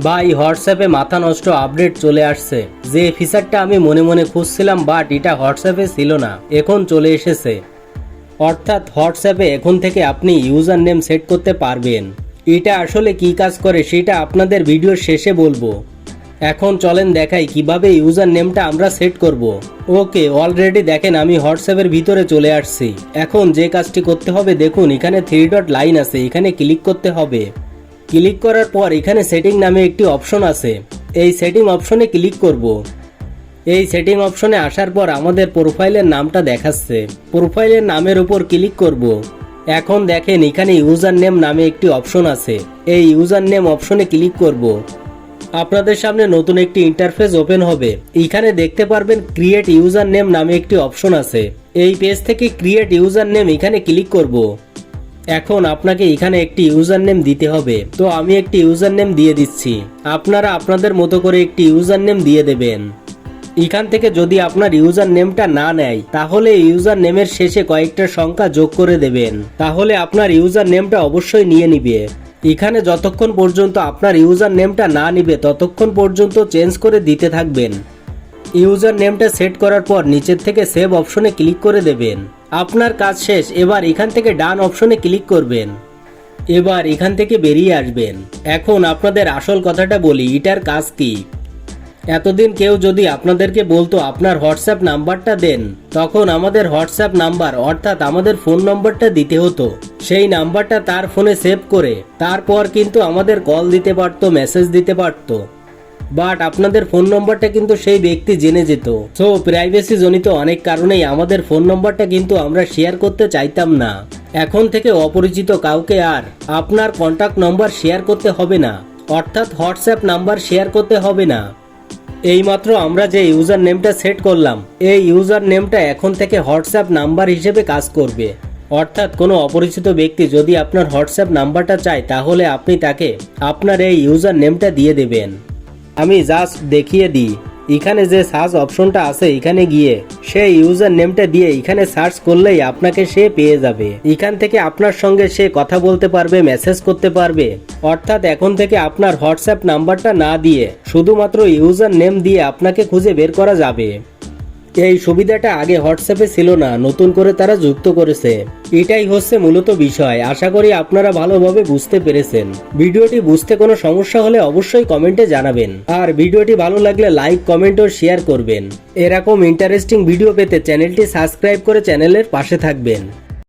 ভাই হোয়াটসঅ্যাপে মাথা নষ্ট আপডেট চলে আসছে। যে ফিচারটা আমি মনে মনে খুঁজছিলাম বাট এটা হোয়াটসঅ্যাপে ছিল না, এখন চলে এসেছে। অর্থাৎ হোয়াটসঅ্যাপে এখন থেকে আপনি ইউজার নেম সেট করতে পারবেন। এটা আসলে কি কাজ করে সেটা আপনাদের ভিডিওর শেষে বলবো। এখন চলেন দেখাই কিভাবে ইউজার নেমটা আমরা সেট করব। ওকে, অলরেডি দেখেন আমি হোয়াটসঅ্যাপের ভিতরে চলে আসছি। এখন যে কাজটি করতে হবে দেখুন, এখানে 3 ডট লাইন আছে, এখানে ক্লিক করতে হবে। ক্লিক করার পর এখানে সেটিং নামে একটি অপশন আছে, এই সেটিং অপশনে ক্লিক করব। এই সেটিং অপশনে আসার পর আমাদের প্রোফাইলের নামটা দেখাচ্ছে, প্রোফাইলের নামের উপর ক্লিক করব। এখন দেখেন এখানে ইউজার নেম নামে একটি অপশন আছে, এই ইউজার নেম অপশনে ক্লিক করব। আপনাদের সামনে নতুন একটি ইন্টারফেস ওপেন হবে। এখানে দেখতে পারবেন ক্রিয়েট ইউজার নেম নামে একটি অপশন আছে, এই পেজ থেকে ক্রিয়েট ইউজার নেম এখানে ক্লিক করব। এখন আপনাকে এখানে একটি ইউজার নেম দিতে হবে, তো আমি একটি ইউজার নেম দিয়ে দিচ্ছি। আপনারা আপনাদের মতো করে একটি ইউজার নেম দিয়ে দেবেন। এখান থেকে যদি আপনার ইউজার নেমটা না নেয় তাহলে ইউজার নেমের শেষে কয়েকটা সংখ্যা যোগ করে দেবেন, তাহলে আপনার ইউজার নেমটা অবশ্যই নিয়ে নিবে। এখানে যতক্ষণ পর্যন্ত আপনার ইউজার নেমটা না নিবে ততক্ষণ পর্যন্ত চেঞ্জ করে দিতে থাকবেন। ইউজার নেমটা সেট করার পর নিচের থেকে সেভ অপশনে ক্লিক করে দেবেন। আপনার কাজ শেষ। এবার এখান থেকে ডান অপশনে ক্লিক করবেন। এবার এখান থেকে বেরিয়ে আসবেন। এখন আপনাদের আসল কথাটা বলি, এটার কাজ কি। এতদিন কেউ যদি আপনাদেরকে বলতো আপনার হোয়াটসঅ্যাপ নাম্বারটা দেন, তখন আমাদের হোয়াটসঅ্যাপ নাম্বার অর্থাৎ আমাদের ফোন নম্বরটা দিতে হতো। সেই নাম্বারটা তার ফোনে সেভ করে তারপর কিন্তু আমাদের কল দিতে পারতো, মেসেজ দিতে পারতো। বাট আপনাদের ফোন নম্বরটা কিন্তু সেই ব্যক্তি জেনে যেত। সো প্রাইভেসি জনিত অনেক কারণেই আমাদের ফোন নম্বরটা কিন্তু আমরা শেয়ার করতে চাইতাম না। এখন থেকে অপরিচিত কাউকে আর আপনার কন্টাক্ট নম্বর শেয়ার করতে হবে না, অর্থাৎ হোয়াটসঅ্যাপ নাম্বার শেয়ার করতে হবে না। এইমাত্র আমরা যে ইউজার নেমটা সেট করলাম, এই ইউজার নেমটা এখন থেকে হোয়াটসঅ্যাপ নাম্বার হিসেবে কাজ করবে। অর্থাৎ কোনো অপরিচিত ব্যক্তি যদি আপনার হোয়াটসঅ্যাপ নাম্বারটা চায় তাহলে আপনি তাকে আপনার এই ইউজার নেমটা দিয়ে দেবেন। আমি জাস্ট দেখিয়ে দিই, এখানে যে সার্চ অপশনটা আছে এখানে গিয়ে সেই ইউজার নেমটা দিয়ে এখানে সার্চ করলেই আপনাকে সে পেয়ে যাবে। এখান থেকে আপনার সঙ্গে সে কথা বলতে পারবে, মেসেজ করতে পারবে। অর্থাৎ এখন থেকে আপনার হোয়াটসঅ্যাপ নাম্বারটা না দিয়ে শুধুমাত্র ইউজার নেম দিয়ে আপনাকে খুঁজে বের করা যাবে। এই সুবিধাটা আগে হোয়াটসঅ্যাপে ছিল না, নতুন করে তারা যুক্ত করেছে। এটাই হচ্ছে মূলত বিষয়। আশা করি আপনারা ভালোভাবে বুঝতে পেরেছেন। ভিডিওটি বুঝতে কোনো সমস্যা হলে অবশ্যই কমেন্টে জানাবেন। আর ভিডিওটি ভালো লাগলে লাইক, কমেন্ট ও শেয়ার করবেন। এরকম ইন্টারেস্টিং ভিডিও পেতে চ্যানেলটি সাবস্ক্রাইব করে চ্যানেলের পাশে থাকবেন।